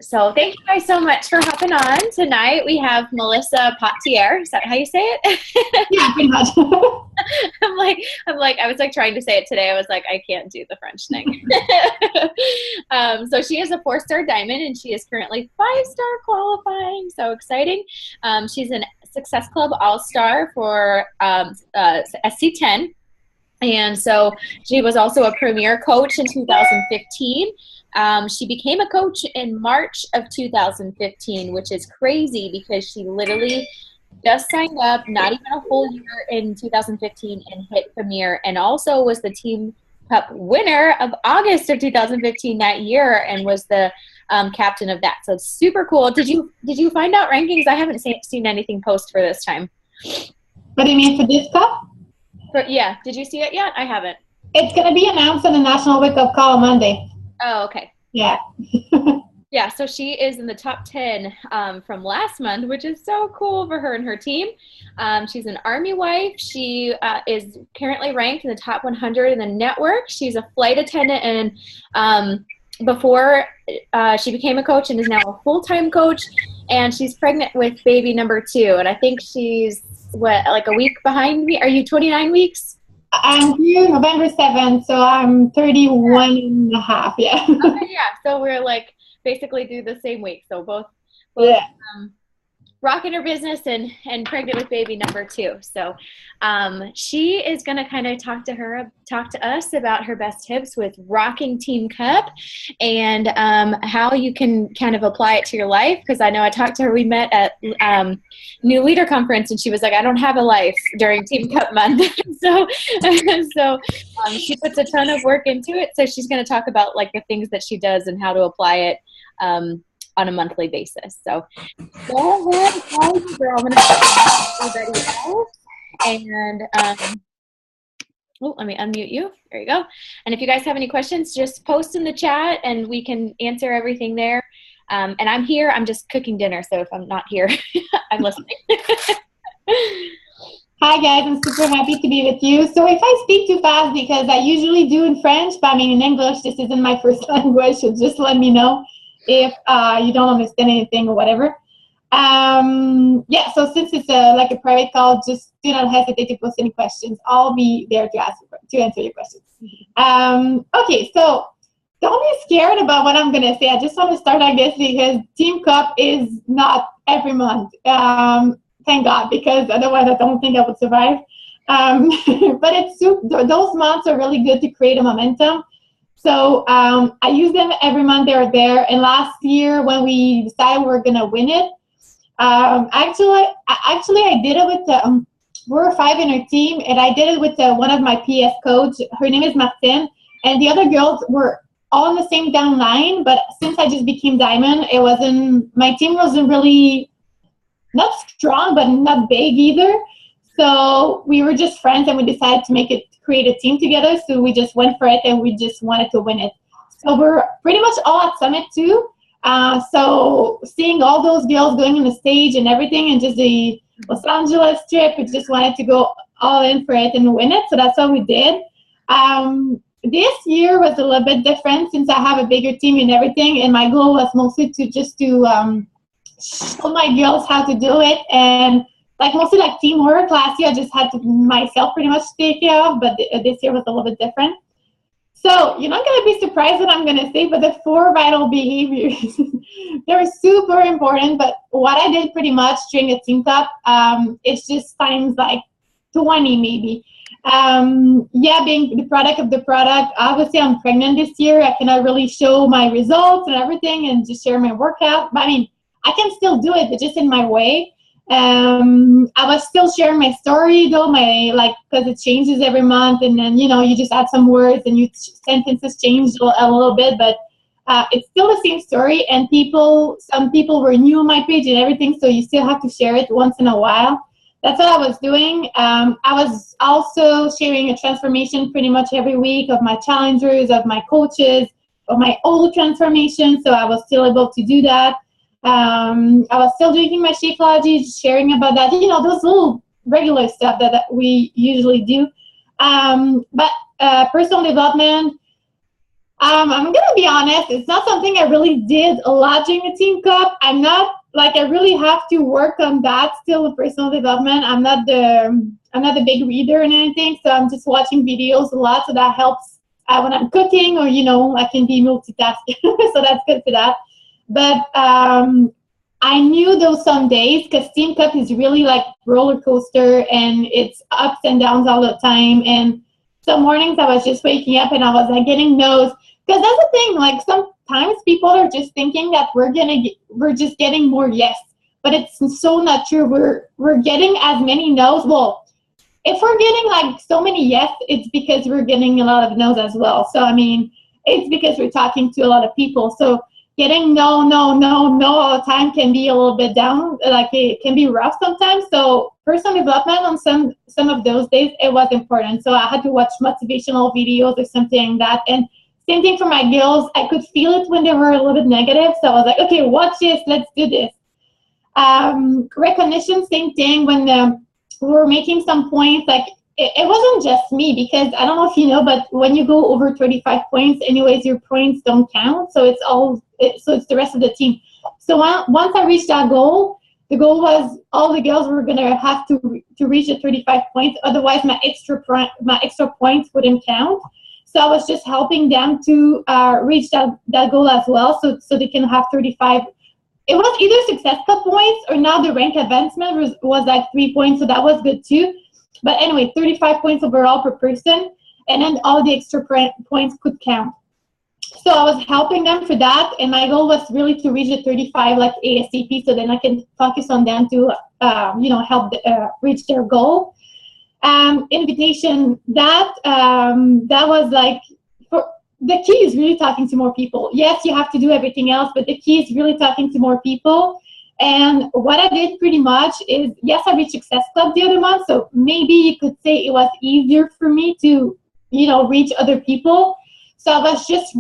So thank you guys so much for hopping on tonight. We have Melissa Pothier. Is that how you say it? Yeah, pretty much. I was like trying to say it today. I was like, I can't do the French thing. So she is a 4-star diamond and she is currently 5-star qualifying. So exciting. She's an Success Club All-Star for SC10. And so she was also a premier coach in 2015. She became a coach in March of 2015, which is crazy because she literally just signed up, not even a whole year in 2015, and hit premier, and also was the Team Cup winner of August of 2015 that year, and was the captain of that. So it's super cool. Did you find out rankings? I haven't seen anything post for this time. What do you mean for this cup? Yeah. Did you see it yet? I haven't. It's going to be announced on the National Wake Up Call Monday. Oh, okay. Yeah. Yeah, so she is in the top 10 from last month, which is so cool for her and her team. She's an Army wife. She is currently ranked in the top 100 in the network. She's a flight attendant, and before she became a coach, and is now a full-time coach, and she's pregnant with baby number 2. And I think she's, like a week behind me? Are you 29 weeks? I'm due November 7th, so I'm 31 and a half, yeah. Okay, yeah, so we're like basically do the same week. So both Yeah. rocking her business and pregnant with baby number 2. So she is going to kind of talk to us about her best tips with rocking Team Cup, and how you can kind of apply it to your life. Because I know I talked to her, we met at New Leader Conference, and she was like, I don't have a life during Team Cup month. so she puts a ton of work into it. So she's going to talk about like the things that she does and how to apply it on a monthly basis. So go ahead, girl. I'm going to start everybody else. And let me unmute you. There you go. And if you guys have any questions, just post in the chat and we can answer everything there. And I'm here. I'm just cooking dinner. So if I'm not here, I'm listening. Hi guys, I'm super happy to be with you. So if I speak too fast, because I usually do in French, but I mean in English, this isn't my first language, so just let me know if you don't understand anything or whatever. Yeah, so since it's like a private call, just do not hesitate to post any questions. I'll be there to answer your questions. Okay, so don't be scared about what I'm going to say. I just want to start like this because Team Cup is not every month. Thank God, because otherwise I don't think I would survive. But those months are really good to create a momentum. So I use them every month they're there. And last year when we decided we were going to win it, actually I did it with we're 5 in our team, and I did it with one of my PS coach. Her name is Martine, and the other girls were all on the same down line. But since I just became diamond, my team wasn't really not strong, but not big either. So we were just friends, and we decided to create a team together. So we just went for it, and we just wanted to win it. So we're pretty much all at Summit too. So seeing all those girls going on the stage and everything, and just the Los Angeles trip, we just wanted to go all in for it and win it. So that's what we did. This year was a little bit different since I have a bigger team and everything. And my goal was mostly to show my girls how to do it, and mostly teamwork. Last year I just had to myself pretty much take care of, but this year was a little bit different. So you're not going to be surprised what I'm going to say, but the 4 vital behaviors, they're super important. But what I did pretty much during the Team Cup, it's just times 20 maybe. Being the product of the product. Obviously I'm pregnant this year. I cannot really show my results and everything and just share my workout. But I mean, I can still do it, but just in my way. I was still sharing my story though, because it changes every month, and then you just add some words and sentences change a little bit, but it's still the same story. And some people were new on my page and everything, so you still have to share it once in a while. That's what I was doing. I was also sharing a transformation pretty much every week of my challengers, of my coaches, of my old transformation. So I was still able to do that. I was still drinking my Shakeology, sharing about that, those little regular stuff that we usually do. But personal development, I'm gonna be honest. It's not something I really did a lot during the Team Cup. I'm not like I really have to work on that still with personal development. I'm not the big reader and anything, so I'm just watching videos a lot. So that helps when I'm cooking or I can be multitasking. So that's good for that. But I knew those some days because Team Cup is really like roller coaster and it's ups and downs all the time. And some mornings I was just waking up and I was like getting no's. Because that's the thing, like sometimes people are just thinking that we're just getting more yes, but it's so not true. We're getting as many no's. Well, if we're getting like so many yes, it's because we're getting a lot of no's as well. So I mean, it's because we're talking to a lot of people. So getting no, no, no, no all the time can be a little bit down. Like it can be rough sometimes. So personal development on some of those days, it was important. So I had to watch motivational videos or something like that. And same thing for my girls. I could feel it when they were a little bit negative. So I was like, okay, watch this. Let's do this. Recognition, same thing. When we were making some points, like it wasn't just me because I don't know if you know, but when you go over 35 points, anyways, your points don't count. So it's the rest of the team. So once I reached that goal, the goal was all the girls were gonna have to reach the 35 points. Otherwise, my extra points wouldn't count. So I was just helping them to reach that goal as well, so they can have 35. It was either success cup points or now the rank advancement was like 3 points, so that was good too. But anyway, 35 points overall per person, and then all the extra points could count. So I was helping them for that, and my goal was really to reach the 35 like ASAP, so then I can focus on them to help reach their goal. Invitation, that was like, the key is really talking to more people. Yes, you have to do everything else, but the key is really talking to more people. And what I did pretty much is, yes, I reached Success Club the other month, so maybe you could say it was easier for me to, reach other people. So I was just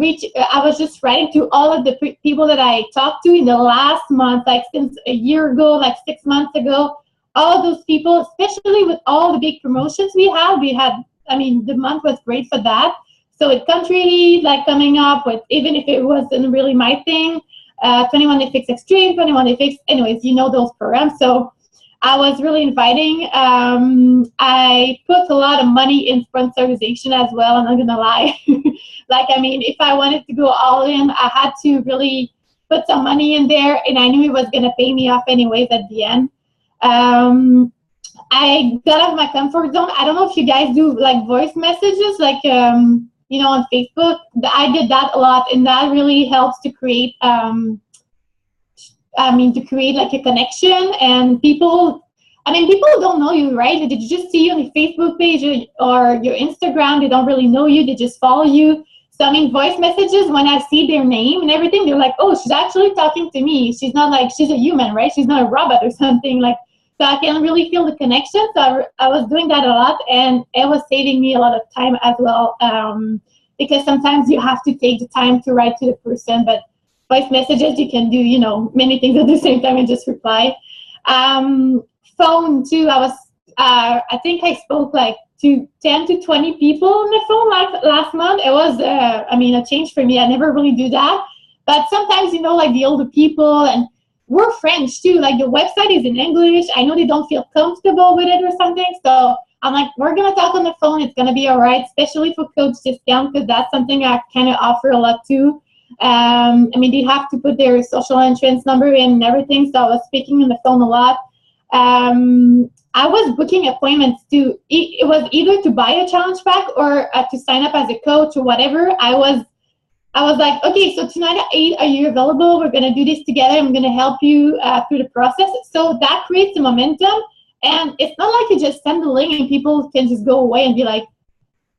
writing to all of the people that I talked to in the last month, like since a year ago, like 6 months ago. All those people, especially with all the big promotions we had, the month was great for that. So with country like coming up with, even if it wasn't really my thing, 21 Day Fix Extreme, 21 Day Fix, anyways, those programs. So I was really inviting. I put a lot of money in sponsorization as well, I'm not gonna lie. If I wanted to go all in, I had to really put some money in there, and I knew it was gonna pay me off anyways at the end. I got out of my comfort zone. I don't know if you guys do like voice messages, like on Facebook. I did that a lot, and that really helps to create like a connection. And people don't know you, right? They just see you on your Facebook page or your Instagram. They don't really know you. They just follow you. So voice messages, when I see their name and everything, they're like, oh, she's actually talking to me. She's not like, she's a human, right? She's not a robot or something. Like, so I can really feel the connection. So I was doing that a lot, and it was saving me a lot of time as well. Because sometimes you have to take the time to write to the person, but voice messages, you can do, many things at the same time and just reply. Phone too, I think I spoke like to 10 to 20 people on the phone like last month. It was, a change for me. I never really do that. But sometimes, like the older people, and we're French too. Like the website is in English. I know they don't feel comfortable with it or something. So I'm like, we're going to talk on the phone. It's going to be all right, especially for coach discount, because that's something I kind of offer a lot too. They have to put their social entrance number in and everything. So I was speaking on the phone a lot. I was booking appointments to, it was either to buy a challenge pack or to sign up as a coach or whatever. I was like, okay, so tonight at 8, are you available? We're going to do this together. I'm going to help you through the process. So that creates a momentum. And it's not like you just send the link and people can just go away and be like,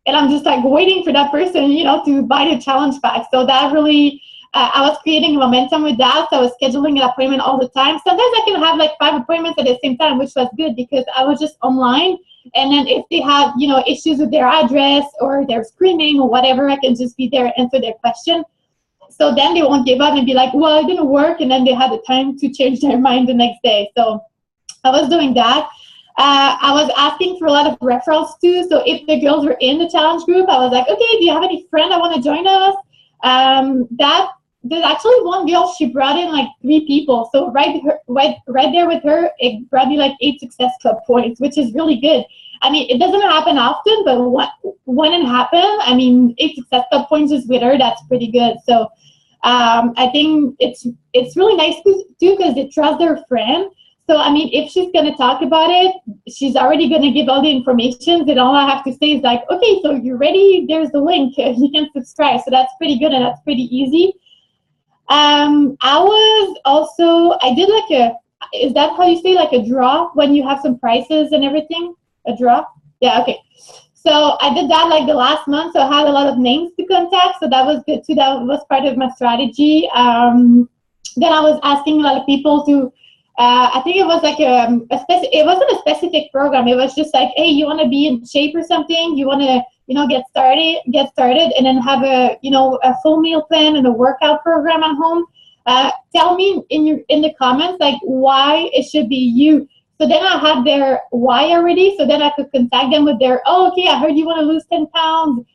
and I'm just like waiting for that person, to buy the challenge pack. So that really, I was creating momentum with that. So I was scheduling an appointment all the time. Sometimes I can have like 5 appointments at the same time, which was good because I was just online. And then if they have, issues with their address or they're screaming or whatever, I can just be there and answer their question. So then they won't give up and be like, well, it didn't work. And then they had the time to change their mind the next day. So I was doing that. I was asking for a lot of referrals too. So if the girls were in the challenge group, I was like, okay, do you have any friend that want to join us? That there's actually one girl, she brought in like 3 people. So right there with her, it brought me like 8 Success Club points, which is really good. I mean, it doesn't happen often, but when it happened, I mean, 8 Success Club points just with her, that's pretty good. So I think it's really nice too because they trust their friend. So I mean, if she's gonna talk about it, she's already gonna give all the information. Then all I have to say is like, okay, so you're ready. There's the link. You can subscribe. So that's pretty good and that's pretty easy. I did like is that how you say, like a draw when you have some prices and everything? A draw? Yeah, okay. So I did that like the last month. So I had a lot of names to contact. So that was good too. That was part of my strategy. Then I was asking a lot of people to, I think it was like it wasn't a specific program. It was just like, hey, you want to be in shape or something? You want to, get started, and then have a full meal plan and a workout program at home. Tell me in the comments like why it should be you. So then I had their why already. So then I could contact them with their, oh, okay, I heard you want to lose 10 pounds.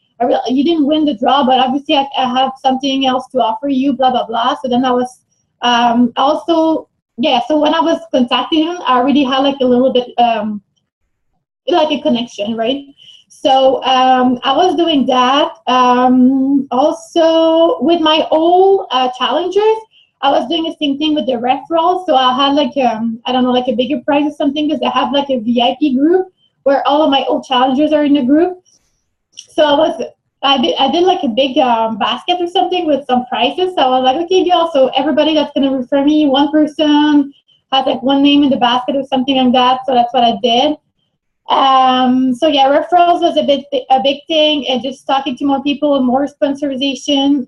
You didn't win the draw, but obviously I have something else to offer you, blah, blah, blah. So then I was also, yeah, so when I was contacting him, I already had like a little bit, like a connection, right? So I was doing that. Also, with my old challengers, I was doing the same thing with the referrals. So I had like, I don't know, like a bigger prize or something because I have like a VIP group where all of my old challengers are in the group. So I did like a big basket or something with some prizes. So I was like, okay, girl, so everybody that's going to refer me, one person has like one name in the basket or something like that. So that's what I did. So yeah, referrals was a big thing, and just talking to more people and more sponsorization.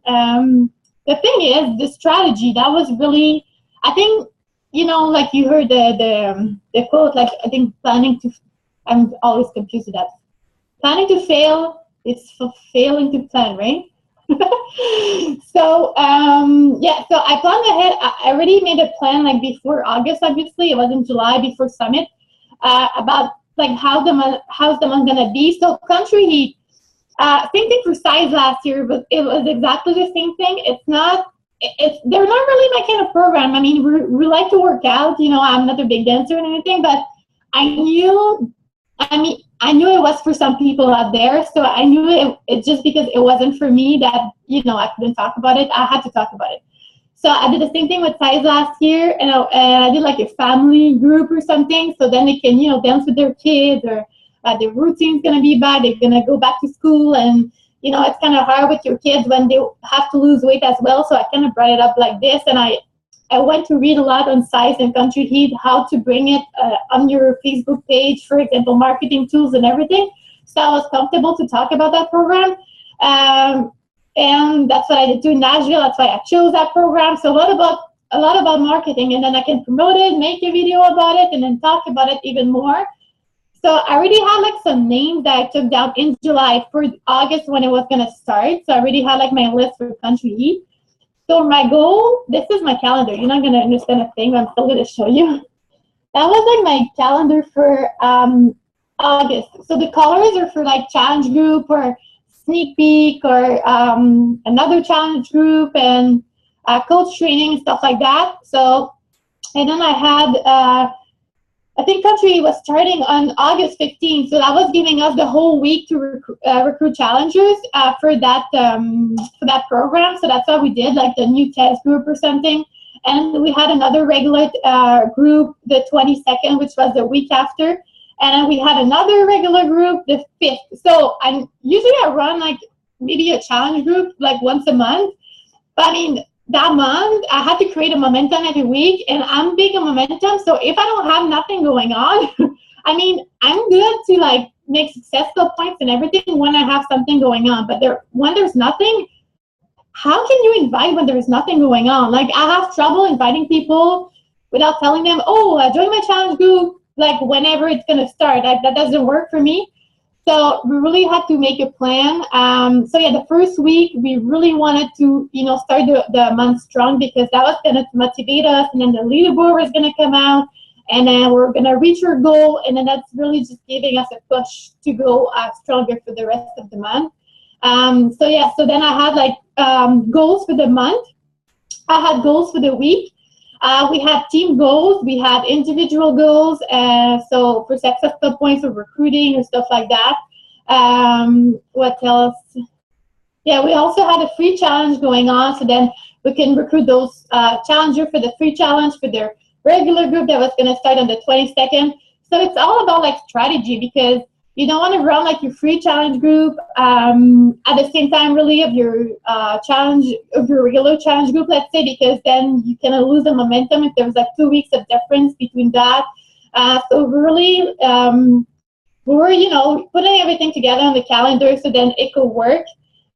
The thing is, the strategy, that was really, I think, like you heard the quote, like I think I'm always confused with that. Planning to fail, it's failing to plan, right? So yeah, so I planned ahead. I already made a plan like before August, obviously. It was in July before Summit, about like how's the month gonna be. So country heat, same thing for size last year, but it was exactly the same thing. They're not really my kind of program. I mean, we like to work out. I'm not a big dancer or anything, but I knew it was for some people out there. So I knew it just because it wasn't for me that, I couldn't talk about it. I had to talk about it. So I did the same thing with size last year, and I did like a family group or something. So then they can, dance with their kids, or their routine's going to be bad. They're going to go back to school, and, it's kind of hard with your kids when they have to lose weight as well. So I kind of brought it up like this, and I went to read a lot on size and country heat, how to bring it on your Facebook page, for example, marketing tools and everything. So I was comfortable to talk about that program. And that's what I did too in Nashville. That's why I chose that program. So a lot about marketing, and then I can promote it, make a video about it, and then talk about it even more. So I already had like some names that I took down in July for August when it was gonna start. So I already had like my list for country heat. So my goal, this is my calendar. You're not gonna understand a thing, but I'm still gonna show you. That was like my calendar for August. So the colors are for like challenge group or sneak peek or another challenge group and coach training and stuff like that. So, and then I had, I think country was starting on August 15th. So that was giving us the whole week to recruit challengers for that program. So that's what we did, like the new test group or something. And we had another regular group the 22nd, which was the week after. And then we had another regular group the 5th. So I run like maybe a challenge group like once a month. But I mean, that month I had to create a momentum every week, and I'm big on momentum. So if I don't have nothing going on, I mean, I'm good to like make successful points and everything when I have something going on. But when there's nothing, how can you invite when there's nothing going on? Like I have trouble inviting people without telling them, oh, join my challenge group, like whenever it's going to start. Like that doesn't work for me. So we really had to make a plan. So yeah, the first week we really wanted to, start the month strong, because that was going to motivate us, and then the leaderboard was going to come out, and then we're going to reach our goal, and then that's really just giving us a push to go stronger for the rest of the month. So yeah, so then I had like goals for the month. I had goals for the week. We had team goals. We had individual goals. So for successful points of recruiting and stuff like that. What else? Yeah, we also had a free challenge going on. So then we can recruit those challengers for the free challenge for their regular group that was going to start on the 22nd. So it's all about like strategy, because you don't want to run like your free challenge group at the same time really of your challenge, of your regular challenge group, let's say, because then you kind of lose the momentum if there's like 2 weeks of difference between that. So really, we were, putting everything together on the calendar so then it could work.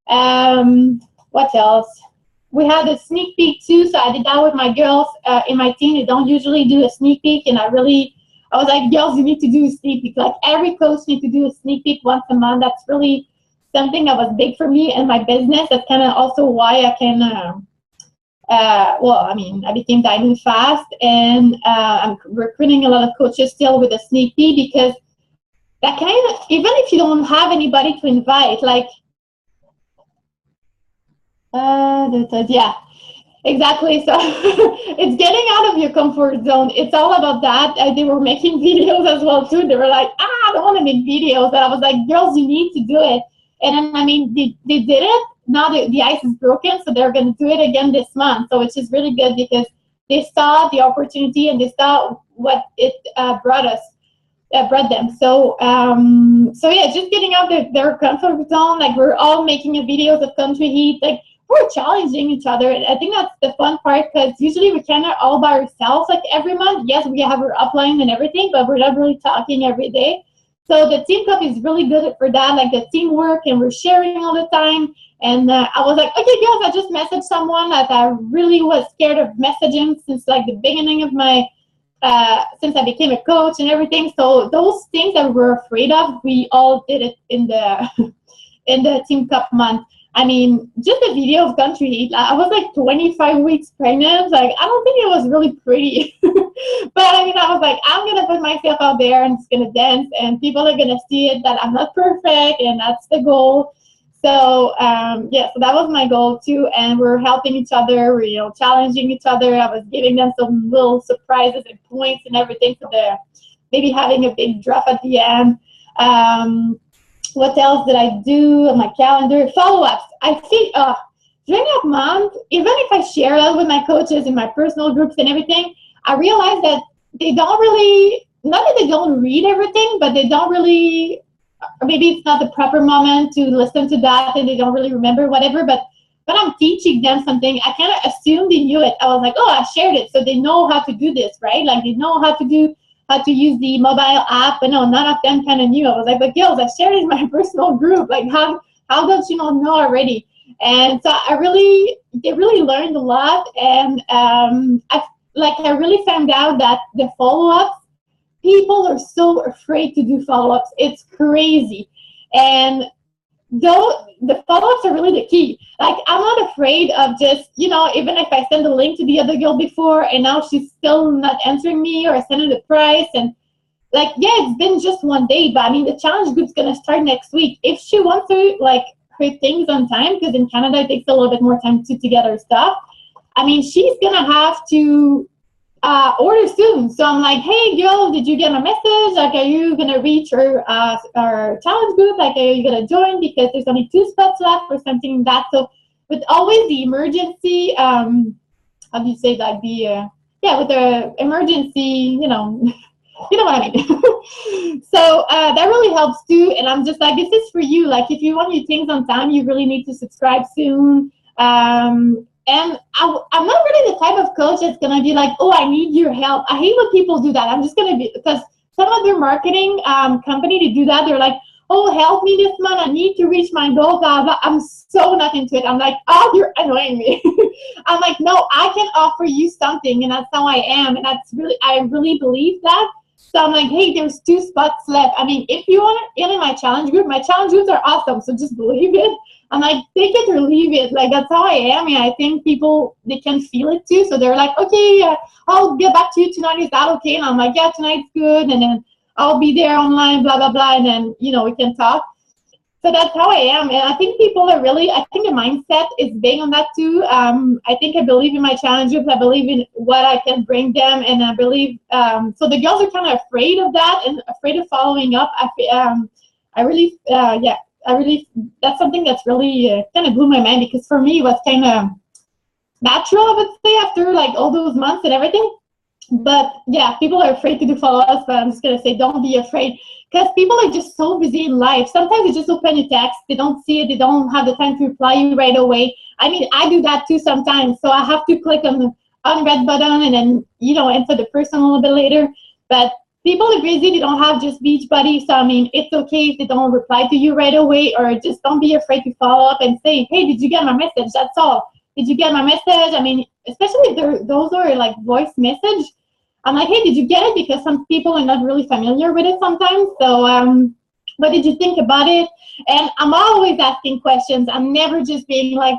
What else? We had a sneak peek too, so I did that with my girls in my team. They don't usually do a sneak peek, and I was like, girls, you need to do a sneak peek. Like every coach needs to do a sneak peek once a month. That's really something that was big for me and my business. That's kind of also why I can, I became diamond fast, and I'm recruiting a lot of coaches still with a sneak peek, because that kind of, even if you don't have anybody to invite, like, yeah, exactly. So it's getting out of your comfort zone. It's all about that. They were making videos as well too. They were like, I don't want to make videos. And I was like, girls, you need to do it. And then, I mean, they did it. Now the ice is broken, so they're going to do it again this month. So which is really good, because they saw the opportunity and they saw what it brought them. So yeah, just getting out their comfort zone. Like we're all making videos of country heat. Like we're challenging each other. And I think that's the fun part, because usually we kind of all by ourselves like every month. Yes, we have our upline and everything, but we're not really talking every day. So the team cup is really good for that, like the teamwork, and we're sharing all the time. And I was like, okay, girls, I just messaged someone that I really was scared of messaging since like the beginning of my since I became a coach and everything. So those things that we were afraid of, we all did it in the in the Team Cup month. I mean, just a video of country heat. I was like 25 weeks pregnant. Like, I don't think it was really pretty. But I mean, I was like, I'm going to put myself out there and just going to dance, and people are going to see it that I'm not perfect, and that's the goal. So, yeah, so that was my goal too. And we're helping each other, we're, challenging each other. I was giving them some little surprises and points and everything for maybe having a big drop at the end. What else did I do on my calendar? Follow-ups. I think during that month, even if I share that with my coaches in my personal groups and everything, I realized that they don't really, not that they don't read everything, but they don't really, or maybe it's not the proper moment to listen to that and they don't really remember whatever, but when I'm teaching them something, I kind of assume they knew it. I was like, oh, I shared it, so they know how to do this, right? Like they know how to use the mobile app, but no, none of them kind of knew. I was like, but girls, I shared it in my personal group. Like how don't you not know already? And so they really learned a lot. And I really found out that the follow-ups, people are so afraid to do follow-ups. It's crazy. And though the follow-ups are really the key. Like I'm not afraid of just, even if I send a link to the other girl before and now she's still not answering me, or I send her the price, and like, yeah, it's been just one day, but I mean the challenge group's gonna start next week. If she wants to like her things on time, because in Canada it takes a little bit more time to get her stuff, I mean she's gonna have to order soon. So I'm like, hey girl, did you get my message? Like, are you gonna reach our challenge group? Like, are you gonna join? Because there's only 2 spots left or something like that. So with always the emergency, how do you say that? With the emergency, you know what I mean. So that really helps too. And I'm just like, this is for you. Like, if you want your things on time, you really need to subscribe soon. And I'm not really the type of coach that's going to be like, oh, I need your help. I hate when people do that. I'm just going to be, because some of their marketing company, to do that, they're like, oh, help me this month. I need to reach my goal. Blah, blah. I'm so not into it. I'm like, oh, you're annoying me. I'm like, no, I can offer you something, and that's how I am. And I really believe that. So I'm like, hey, there's 2 spots left. I mean, if you want to in my challenge groups are awesome. So just believe it. I'm like, take it or leave it. Like, that's how I am. And I think people, they can feel it too. So they're like, okay, I'll get back to you tonight. Is that okay? And I'm like, yeah, tonight's good. And then I'll be there online, blah, blah, blah. And then, we can talk. So that's how I am. And I think people are really, I think the mindset is big on that too. I think I believe in my challenges. I believe in what I can bring them. And I believe, so the girls are kind of afraid of that and afraid of following up. I really, that's something that's really kind of blew my mind, because for me, it was kind of natural, I would say, after like all those months and everything. But yeah, people are afraid to do follow-ups, but I'm just going to say, don't be afraid, because people are just so busy in life. Sometimes they just open your text, they don't see it, they don't have the time to reply you right away. I mean, I do that too sometimes, so I have to click on the unread button and then, answer the person a little bit later. But people are busy, they don't have just beach buddies, so I mean, it's okay if they don't reply to you right away, or just don't be afraid to follow up and say, hey, did you get my message? That's all. Did you get my message? I mean, especially if those are like voice message. I'm like, hey, did you get it? Because some people are not really familiar with it sometimes. So what did you think about it? And I'm always asking questions. I'm never just being like,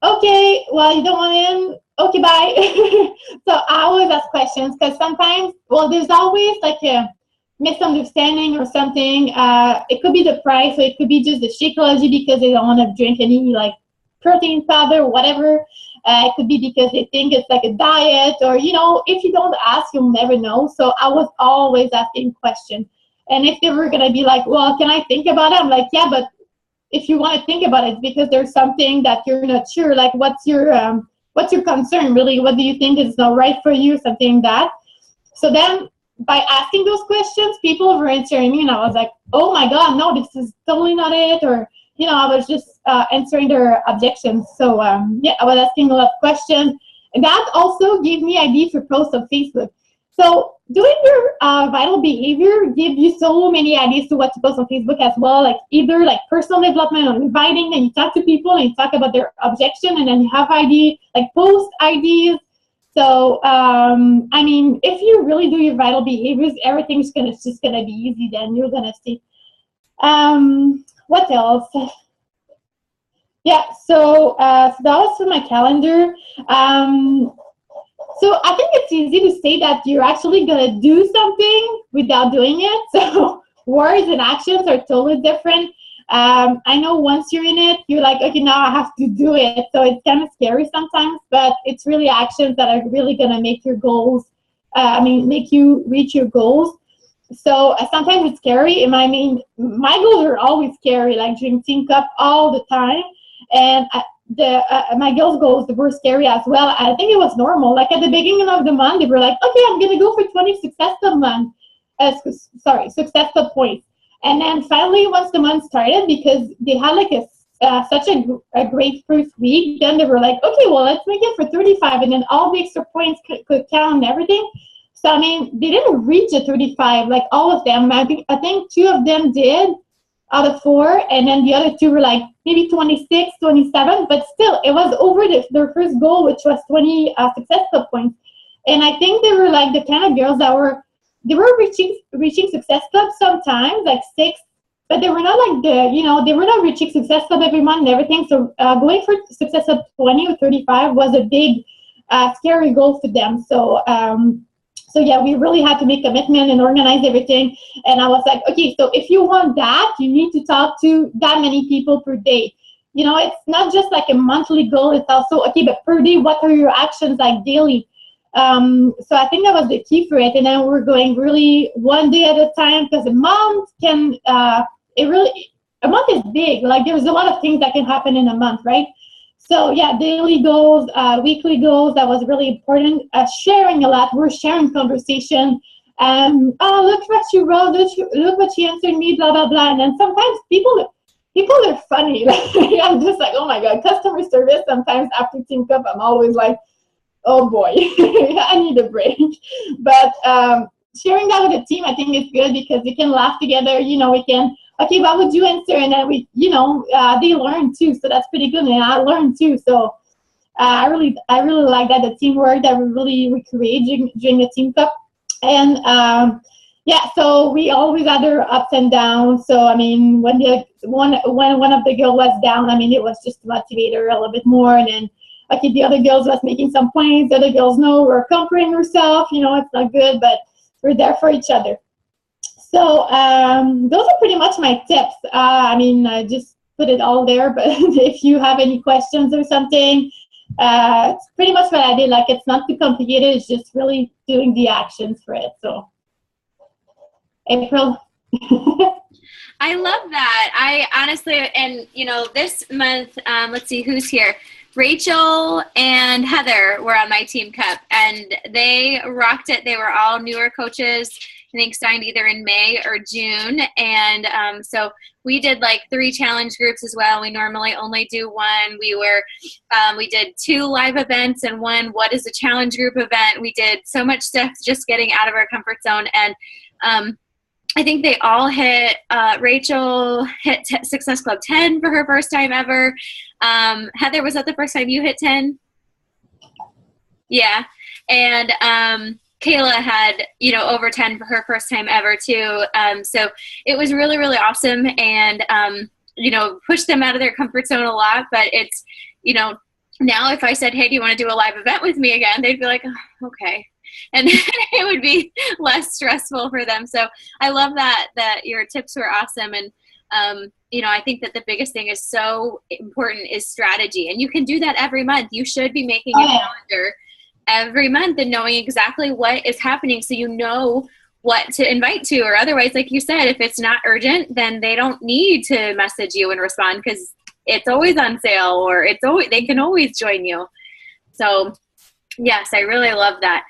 okay, well, you don't want in? Okay, bye. So I always ask questions, because sometimes, well, there's always like a misunderstanding or something. It could be the price, or it could be just the Shakeology because they don't want to drink any like protein powder or whatever. It could be because they think it's like a diet, or, if you don't ask, you'll never know. So I was always asking questions. And if they were going to be like, well, can I think about it? I'm like, yeah, but if you want to think about it, because there's something that you're not sure, like what's your concern really? What do you think is not right for you? Something like that. So then by asking those questions, people were answering me, and I was like, oh my God, no, this is totally not it. Or, I was just answering their objections. So, yeah, I was asking a lot of questions. And that also gave me ideas for posts on Facebook. So doing your vital behavior give you so many ideas to what to post on Facebook as well, like either like personal development or inviting, and you talk to people and you talk about their objection, and then you have ideas, like post ideas. So, I mean, if you really do your vital behaviors, everything's just gonna be easy. Then you're gonna see. What else? Yeah, so that was for my calendar. So I think it's easy to say that you're actually gonna do something without doing it. So words and actions are totally different. I know once you're in it, you're like, okay, now I have to do it. So it's kind of scary sometimes, but it's really actions that are really gonna make your goals. Make you reach your goals. So sometimes it's scary. I mean, my goals are always scary, like drink Team Cup all the time. And my girls' goals were scary as well. I think it was normal. Like at the beginning of the month, they were like, okay, I'm going to go for 20 success club points. And then finally, once the month started, because they had like such a great first week, then they were like, okay, well, let's make it for 35. And then all the extra points could count and everything. So, I mean, they didn't reach the 35, like all of them. I think 2 of them did out of 4, and then the other 2 were like maybe 26, 27, but still, it was over their first goal, which was 20 success club points. And I think they were like the kind of girls that were reaching success club sometimes, like 6, but they were not like they were not reaching success club every month and everything. So going for success club 20 or 35 was a big, scary goal for them. So yeah, we really had to make commitment and organize everything. And I was like, okay, so if you want that, you need to talk to that many people per day. It's not just like a monthly goal. It's also, okay, but per day, what are your actions like daily? So I think that was the key for it. And then we're going really one day at a time, because a month a month is big. Like there's a lot of things that can happen in a month, right? So yeah, daily goals, weekly goals, that was really important. Sharing a lot. We're sharing conversation. Oh, look what you wrote. Look what she answered me, blah, blah, blah. And then sometimes people are funny. I'm just like, oh my God, customer service. Sometimes after Team Cup, I'm always like, oh boy, I need a break. But sharing that with the team, I think is good, because we can laugh together. We can, okay, what would you answer? And then they learn too. So that's pretty good. And I learned too. So I really like that, the teamwork that we create during the Team Cup. And yeah, so we always had our ups and downs. So I mean, when one of the girls was down, I mean, it was just to motivate her a little bit more. And then, okay, the other girls was making some points. The other girls, no, we're comparing ourselves. It's not good, but we're there for each other. So those are pretty much my tips. I just put it all there, but if you have any questions or something, it's pretty much what I did. Like, it's not too complicated. It's just really doing the actions for it. So, April. I love that. I honestly, and this month, let's see who's here. Rachel and Heather were on my Team Cup, and they rocked it. They were all newer coaches, I think signed either in May or June. And so we did like 3 challenge groups as well. We normally only do 1. We did 2 live events and 1 what is a challenge group event. We did so much stuff just getting out of our comfort zone. And I think they all hit, Rachel hit Success Club 10 for her first time ever. Heather, was that the first time you hit 10? Yeah. And Kayla had, over 10 for her first time ever too. So it was really, really awesome, and, pushed them out of their comfort zone a lot. But it's, now if I said, hey, do you want to do a live event with me again? They'd be like, oh, okay. And it would be less stressful for them. So I love that your tips were awesome. And, I think that the biggest thing is so important is strategy. And you can do that every month. You should be making a calendar every month and knowing exactly what is happening, so you know what to invite to. Or otherwise, like you said, if it's not urgent, then they don't need to message you and respond, because it's always on sale, or they can always join you. So yes, I really love that.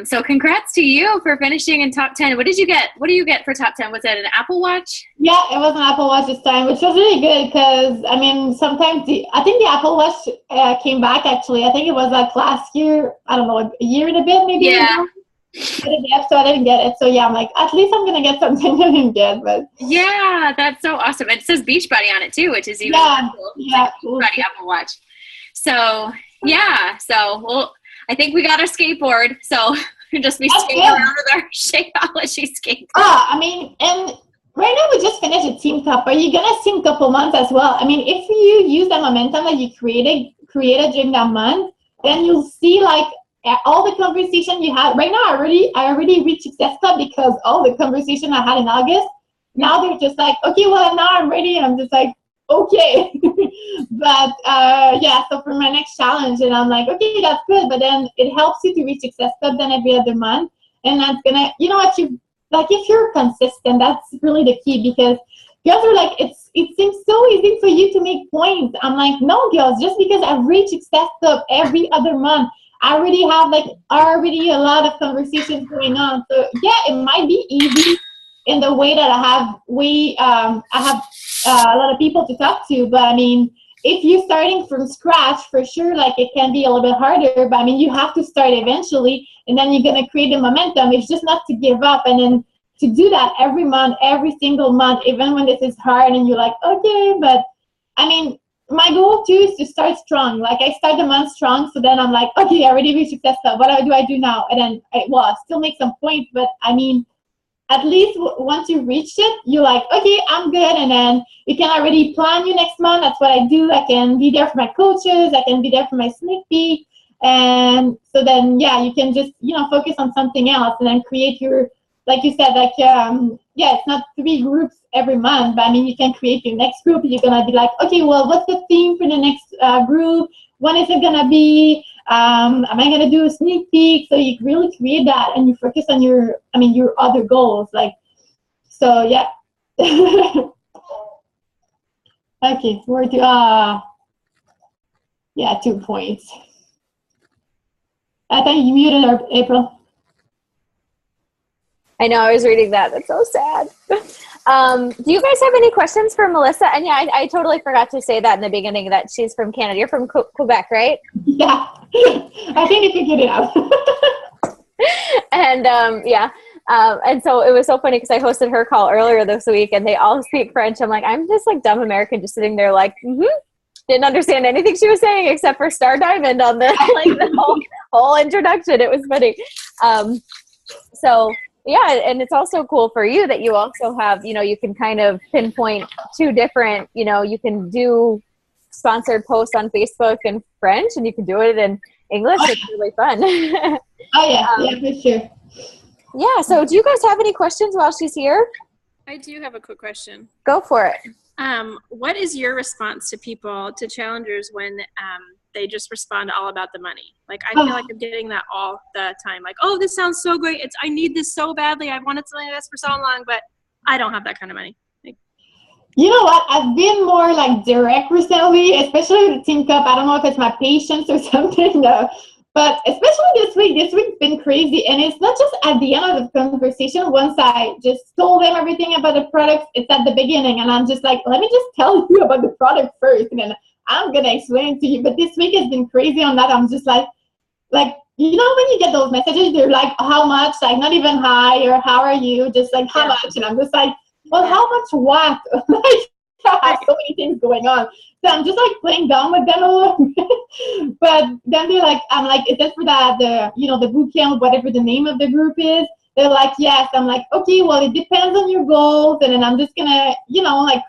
So congrats to you for finishing in top 10. What did you get? What do you get for top 10? Was it an Apple Watch? Yeah, it was an Apple Watch this time, which was really good because, sometimes I think the Apple Watch came back, actually. I think it was like last year, I don't know, a year and a bit maybe. Yeah. So I didn't get it. So yeah, I'm like, at least I'm going to get something I didn't get. But yeah, that's so awesome. It says Beachbody on it too, which is even cool. Yeah, like Beachbody Apple Watch. So yeah, I think we got our skateboard, so we'll just be skating around with our Shakeology skate. And right now we just finished a Team Cup. Are you going to see a couple months as well? If you use the momentum that you created during that month, then you'll see like all the conversation you had. Right now, I already reached Success Club because all the conversation I had in August, now they're just like, okay, well, now I'm ready. And I'm just like, okay. But so for my next challenge, and I'm like, okay, that's good. But then it helps you to reach Success Club then every other month. And that's gonna, if you're consistent, that's really the key, because girls are like, it seems so easy for you to make points. I'm like, no, girls, just because I reach Success Club every other month, I already have already a lot of conversations going on. So yeah, it might be easy in the way that I have a lot of people to talk to. But if you're starting from scratch, for sure, it can be a little bit harder. But you have to start eventually, and then you're gonna create the momentum. It's just not to give up, and then to do that every month, every single month, even when this is hard, and you're like, okay. But my goal too is to start strong. I start the month strong, so then I'm like, okay, I already reached Success Club. What do I do now? And then I still make some points, but at least once you reached it, you're like, okay, I'm good. And then you can already plan your next month. That's what I do. I can be there for my coaches. I can be there for my sneak peek. And so then, you can just, focus on something else, and then create your, like you said, it's not 3 groups every month, but you can create your next group. You're going to be like, okay, well, what's the theme for the next group? When is it going to be? Am I going to do a sneak peek? So you really create that, and you focus on your other goals. So yeah. Okay, we're to, 2 points. I think you muted her, April. I know, I was reading that. That's so sad. Do you guys have any questions for Melissa? And yeah, I totally forgot to say that in the beginning, that she's from Canada. You're from Quebec, right? Yeah. I think you figured it out. And and so it was so funny because I hosted her call earlier this week, and they all speak French. I'm like, I'm just dumb American, just sitting there didn't understand anything she was saying except for Star Diamond on the the whole introduction. It was funny. So yeah, and it's also cool for you that you also have, you can kind of pinpoint 2 different, you can do sponsored posts on Facebook in French, and you can do it in English. It's really fun. Oh yeah, for sure. Yeah. So do you guys have any questions while she's here? I do have a quick question. Go for it. What is your response to people, to challengers, when they just respond all about the money? Like, I feel like I'm getting that all the time. Like, oh, this sounds so great. I need this so badly. I've wanted something like this for so long, but I don't have that kind of money. Like, you know what? I've been more like direct recently, especially with the Team Cup. I don't know if it's my patience or something, but especially this week's been crazy. And it's not just at the end of the conversation. Once I just told them everything about the products, it's at the beginning. And I'm just like, let me just tell you about the product first, and then I'm going to explain it to you. But this week has been crazy on that. I'm just like, you know, when you get those messages, they're like, how much? Like, not even hi, or how are you? Just like, how much? And I'm just like, well, how much what? Like, I have so many things going on. So I'm just like playing dumb with them a little bit. But then they're like, I'm like, is that for the boot camp, whatever the name of the group is? They're like, yes. I'm like, okay, well, it depends on your goals. And then I'm just going to, like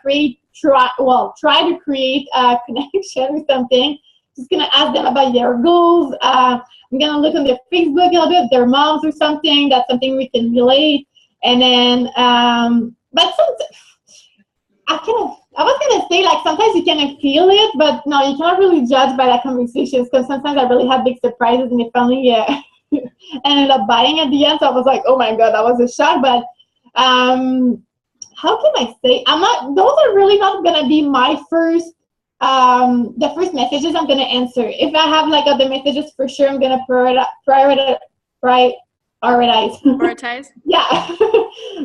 try to create a connection or something. Just going to ask them about their goals. I'm going to look on their Facebook a little bit, their moms or something. That's something we can relate. And then, but I was going to say, like, sometimes you can feel it, but no, you cannot really judge by that conversations, because sometimes I really have big surprises and they finally ended up buying at the end. So I was like, oh my God, that was a shock. But how can I say, those are really not going to be my first, the first messages I'm going to answer. If I have like other messages, for sure, I'm going to prioritize. Yeah.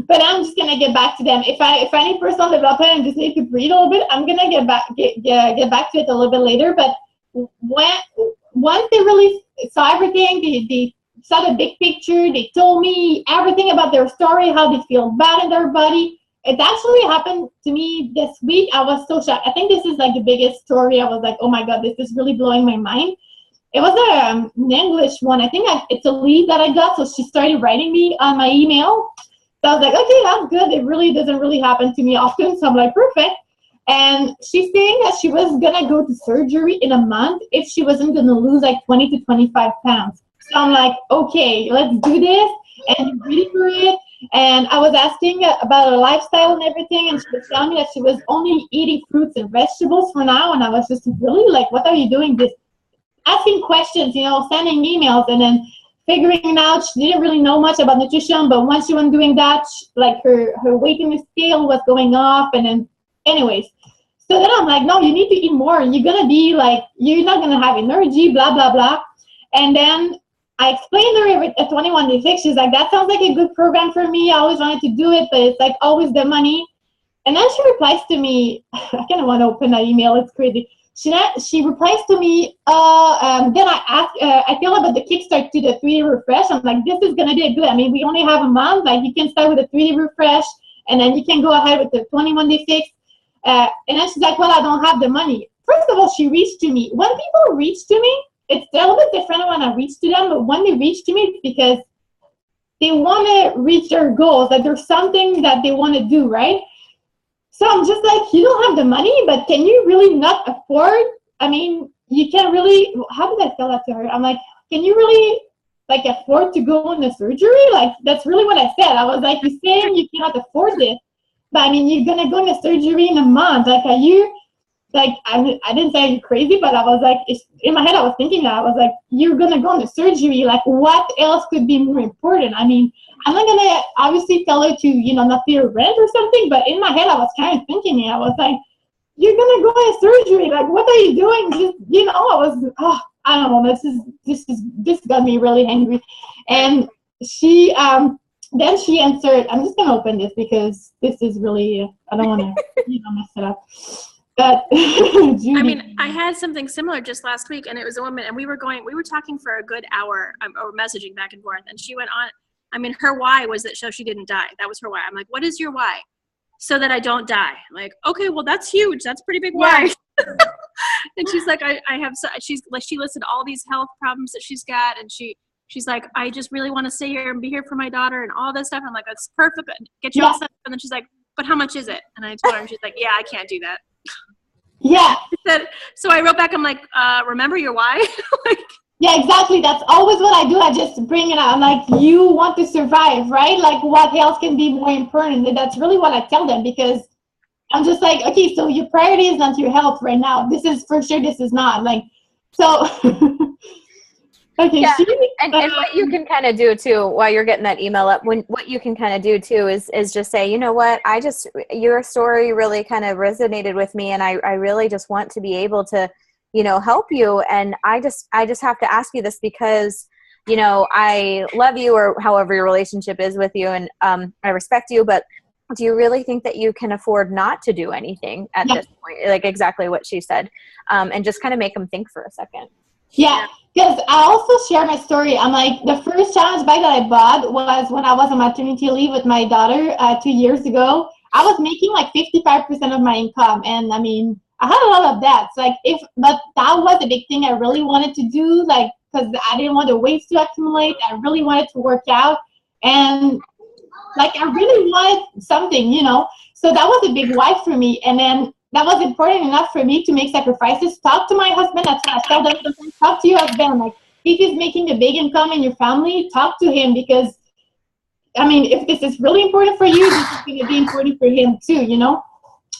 But I'm just gonna get back to them. If I need personal development and just need to breathe a little bit, I'm gonna get back to it a little bit later. But once they really saw everything, they saw the big picture, they told me everything about their story, how they feel bad in their body. It actually happened to me this week. I was so shocked. I think this is like the biggest story. I was like, oh my God, this is really blowing my mind. It was an English one. I think it's a lead that I got, so she started writing me on my email. So I was like, okay, that's good. It really doesn't really happen to me often, so I'm like, perfect. And she's saying that she was going to go to surgery in a month if she wasn't going to lose like 20 to 25 pounds. So I'm like, okay, let's do this, and you're ready for it. And I was asking about her lifestyle and everything, and she was telling me that she was only eating fruits and vegetables for now, and I was just really like, what are you doing this? Asking questions, sending emails, and then figuring out she didn't really know much about nutrition, but once she was doing that, like her weight in the scale was going up, and then anyways. So then I'm like, no, you need to eat more. You're going to be like, you're not going to have energy, blah, blah, blah. And then I explained to her at 21 Day Fix, she's like, that sounds like a good program for me. I always wanted to do it, but it's like always the money. And then she replies to me, I kind of want to open that email. It's crazy. She replies to me, then I ask, I tell her about the kickstart to the 3-day refresh. I'm like, this is going to be good. I mean, we only have a month. Like, you can start with a 3-day refresh, and then you can go ahead with the 21 Day Fix. And then she's like, well, I don't have the money. First of all, she reached to me. When people reach to me, it's a little bit different when I reach to them. But when they reach to me, it's because they want to reach their goals. Like, there's something that they want to do, right? So I'm just like, you don't have the money, but can you really not afford? I mean, you can really, how did I tell that to her? I'm like, can you really like afford to go into surgery? Like, that's really what I said. I was like, you're saying you cannot afford this, but I mean, you're going to go into surgery in a month. Like, are you, like, I didn't say you're crazy, but I was like, in my head, I was thinking that. I was like, you're going to go into surgery. Like, what else could be more important? I mean, I'm not going to obviously tell her to, not pay her rent or something, but in my head, I was kind of thinking it. I was like, you're going to go into surgery. Like, what are you doing? Just, I was, I don't know. This got me really angry. And she, then she answered, I'm just going to open this because this is really, I don't want to, mess it up. But Judy. I mean, I had something similar just last week, and it was a woman, and we were talking for a good hour, or messaging back and forth, and she went on. I mean, her why was that so she didn't die. That was her why. I'm like, what is your why? So that I don't die. I'm like, okay, well, that's huge. That's a pretty big why. And she's like, I have. She listed all these health problems that she's got, and she's like, I just really want to stay here and be here for my daughter and all this stuff. I'm like, that's perfect. Get you all set up. And then she's like, but how much is it? And I told her, and she's like, yeah, I can't do that. Yeah. So I wrote back, I'm like, remember your why? Like, Yeah, exactly. That's always what I do. I just bring it up. I'm like, you want to survive, right? Like, what else can be more important? And that's really what I tell them, because I'm just like, okay, so your priority is not your health right now. This is for sure. This is not like, so. Okay. Yeah, and what you can kind of do too while you're getting that email up, what you can kind of do too is just say, you know what, your story really kind of resonated with me, and I really just want to be able to, help you, and I just have to ask you this because, I love you, or however your relationship is with you, and I respect you, but do you really think that you can afford not to do anything at this point? Like exactly what she said, and just kind of make them think for a second. Yeah, because I also share my story. I'm like, the first challenge bag that I bought was when I was on maternity leave with my daughter 2 years ago. I was making like 55% of my income, and I mean, I had a lot of debts. Like, but that was a big thing I really wanted to do, like, because I didn't want the weight to accumulate. I really wanted to work out, and like, I really wanted something, So that was a big why for me, and then that was important enough for me to make sacrifices. Talk to my husband. That's what I tell them sometimes. Talk to your husband. Like, if he's making a big income in your family, talk to him, because, I mean, if this is really important for you, this is going to be important for him too,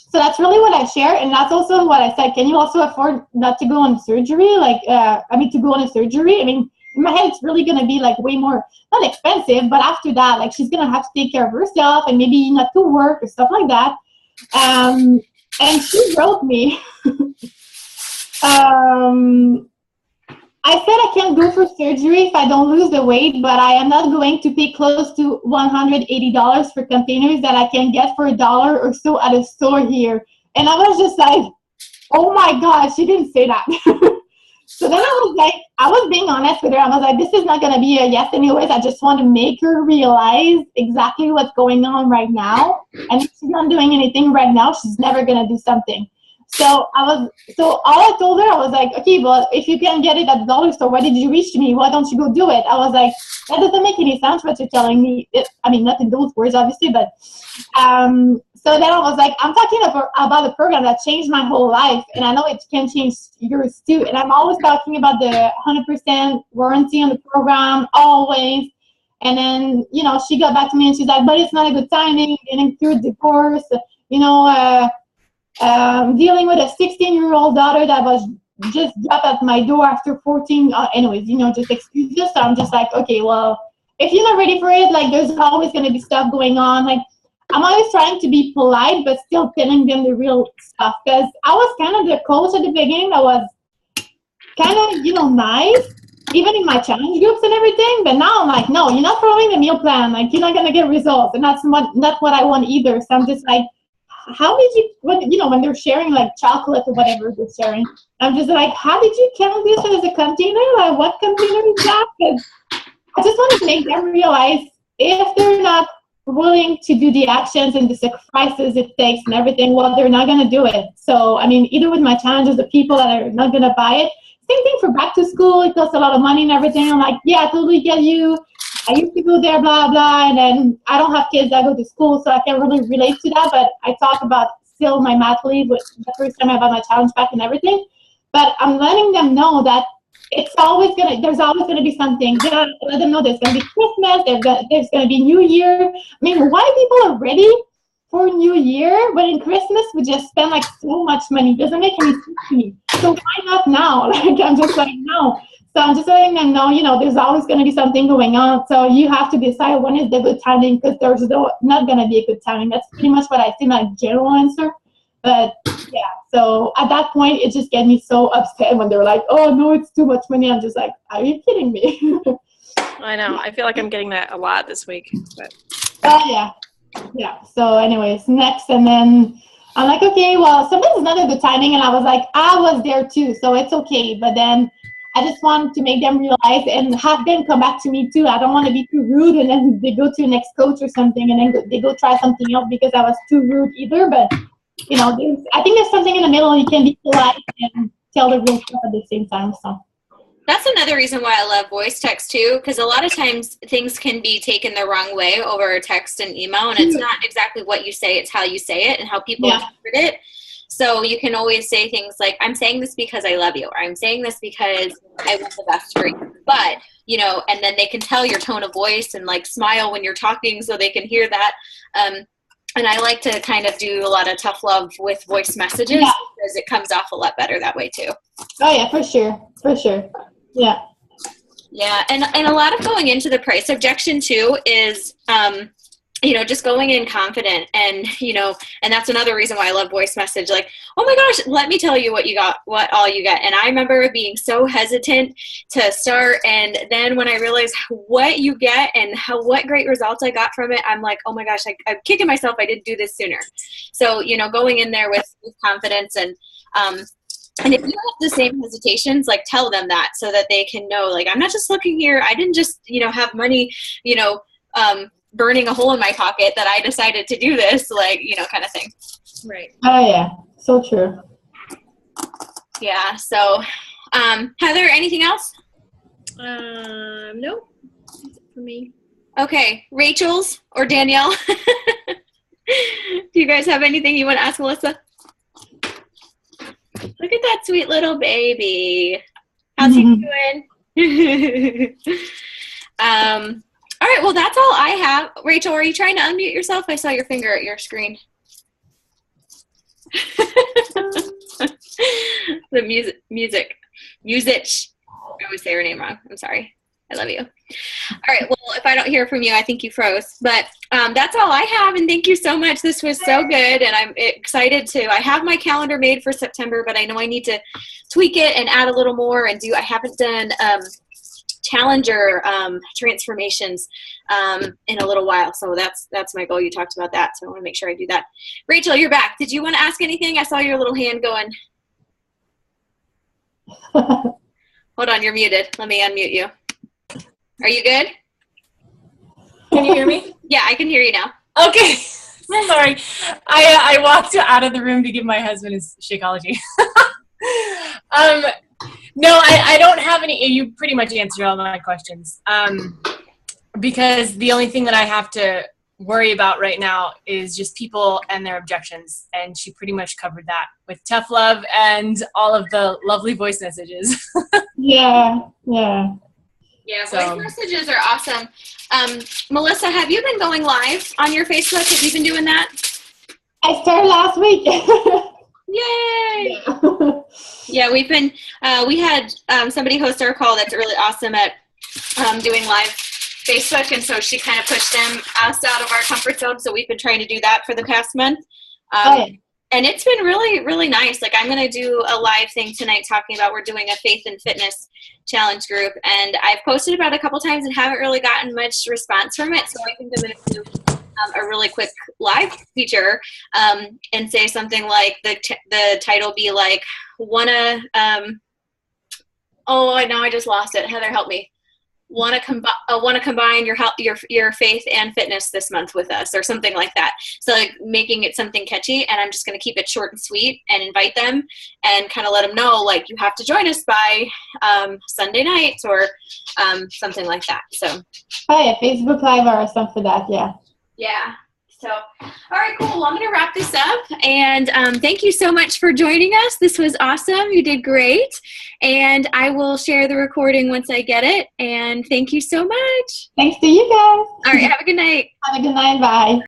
So that's really what I share. And that's also what I said. Can you also afford not to go on surgery? To go on a surgery? I mean, in my head, it's really going to be like way more, not expensive, but after that, like, she's going to have to take care of herself and maybe not to work or stuff like that. And she wrote me. I said I can't go for surgery if I don't lose the weight, but I am not going to pay close to $180 for containers that I can get for $1 or so at a store here. And I was just like, oh my God, she didn't say that. So then I was being honest with her. I was like, this is not going to be a yes anyways. I just want to make her realize exactly what's going on right now. And if she's not doing anything right now, she's never going to do something. So all I told her, I was like, okay, well, if you can get it at the dollar store, why did you reach me? Why don't you go do it? I was like, that doesn't make any sense what you're telling me. Not in those words, obviously, but so then I was like, I'm talking about a program that changed my whole life, and I know it can change yours too. And I'm always talking about the 100% warranty on the program, always. And then, she got back to me and she's like, but it's not a good timing, getting through a divorce, dealing with a 16-year-old daughter that was just dropped at my door after 14. Just excuses. So I'm just like, okay, well, if you're not ready for it, like, there's always going to be stuff going on. Like, I'm always trying to be polite, but still telling them the real stuff. Because I was kind of the coach at the beginning that was kind of, nice, even in my challenge groups and everything. But now I'm like, no, you're not following the meal plan. Like, you're not going to get results. And that's not what I want either. So I'm just like, how did you, when they're sharing like chocolate or whatever they're sharing, I'm just like, how did you count this as a container? Like, what container is that? Because I just want to make them realize if they're not willing to do the actions and the sacrifices it takes and everything, well, they're not going to do it. So, I mean, either with my challenges, the people that are not going to buy it, same thing for back to school. It costs a lot of money and everything. I'm like, yeah, I totally get you. I used to go there, blah, blah, and then I don't have kids that go to school, so I can't really relate to that, but I talk about still my mat leave with the first time I bought my challenge pack and everything. But I'm letting them know that there's always going to be something. Let them know there's going to be Christmas, there's going to be New Year. I mean, why people are ready for New Year when in Christmas we just spend like so much money? It doesn't make any sense to me. So why not now? Like, I'm just like, no. So I'm just letting them know, there's always going to be something going on. So you have to decide when is the good timing, because there's not going to be a good timing. That's pretty much what I see, my general answer. But yeah, so at that point, it just gets me so upset when they're like, oh, no, it's too much money. I'm just like, are you kidding me? I know. I feel like I'm getting that a lot this week. But. Oh, yeah. Yeah. So anyways, next. And then I'm like, okay, well, sometimes it's not a good timing. And I was like, I was there too, so it's okay. But then I just want to make them realize and have them come back to me too. I don't want to be too rude and then they go to the next coach or something and then they go try something else because I was too rude either. But, I think there's something in the middle. You can be polite and tell the real stuff at the same time. So that's another reason why I love voice text too, because a lot of times things can be taken the wrong way over text and email, and it's not exactly what you say, it's how you say it and how people interpret it. So you can always say things like, I'm saying this because I love you, or I'm saying this because I want the best for you. But, you know, and then they can tell your tone of voice and like smile when you're talking so they can hear that. And I like to kind of do a lot of tough love with voice messages because it comes off a lot better that way too. Oh yeah, for sure. For sure. Yeah. Yeah. And a lot of going into the price objection too is, you know, just going in confident, and, you know, and that's another reason why I love voice message. Like, oh my gosh, let me tell you what you got, what all you get. And I remember being so hesitant to start. And then when I realized what you get and what great results I got from it, I'm like, oh my gosh, I'm kicking myself. I didn't do this sooner. So, you know, going in there with confidence, and if you have the same hesitations, like tell them that so that they can know, like, I'm not just looking here. I didn't just, you know, have money, you know, burning a hole in my pocket that I decided to do this, like, you know, kind of thing. Right. Oh yeah, so true. Yeah. So, Heather, anything else? No, that's it for me. Okay. Rachel's or Danielle? Do you guys have anything you want to ask Melissa? Look at that sweet little baby. How's he doing? All right, well, that's all I have. Rachel, are you trying to unmute yourself? I saw your finger at your screen. The music. I always say her name wrong. I'm sorry. I love you. All right, well, if I don't hear from you, I think you froze. But that's all I have, and thank you so much. This was so good, and I'm excited I have my calendar made for September, but I know I need to tweak it and add a little more and I haven't done Challenger transformations in a little while. So that's my goal. You talked about that, so I want to make sure I do that. Rachel, you're back. Did you want to ask anything? I saw your little hand going. Hold on, you're muted. Let me unmute you. Are you good? Can you hear me? Yeah, I can hear you now. Okay. Sorry. I walked out of the room to give my husband his Shakeology. No, I don't have any. You pretty much answered all my questions. Because the only thing that I have to worry about right now is just people and their objections. And she pretty much covered that with tough love and all of the lovely voice messages. Yeah. Yeah, voice messages are awesome. Melissa, have you been going live on your Facebook? Have you been doing that? I started last week. Yay! Yeah, we've been, we had somebody host our call that's really awesome at doing live Facebook, and so she kind of pushed us out of our comfort zone, so we've been trying to do that for the past month. And it's been really, really nice. Like, I'm going to do a live thing tonight talking about, we're doing a faith and fitness challenge group, and I've posted about it a couple times and haven't really gotten much response from it, so I think I'm going to do a really quick live feature and say something like the title be like, I just lost it. Heather, help me. Want to combine your faith and fitness this month with us, or something like that. So like making it something catchy, and I'm just going to keep it short and sweet and invite them and kind of let them know, like, you have to join us by Sunday night or something like that. So Facebook Live or something for that. Yeah. So, all right, cool. Well, I'm going to wrap this up, and thank you so much for joining us. This was awesome. You did great, and I will share the recording once I get it, and thank you so much. Thanks to you guys. All right, have a good night. Have a good night. Bye.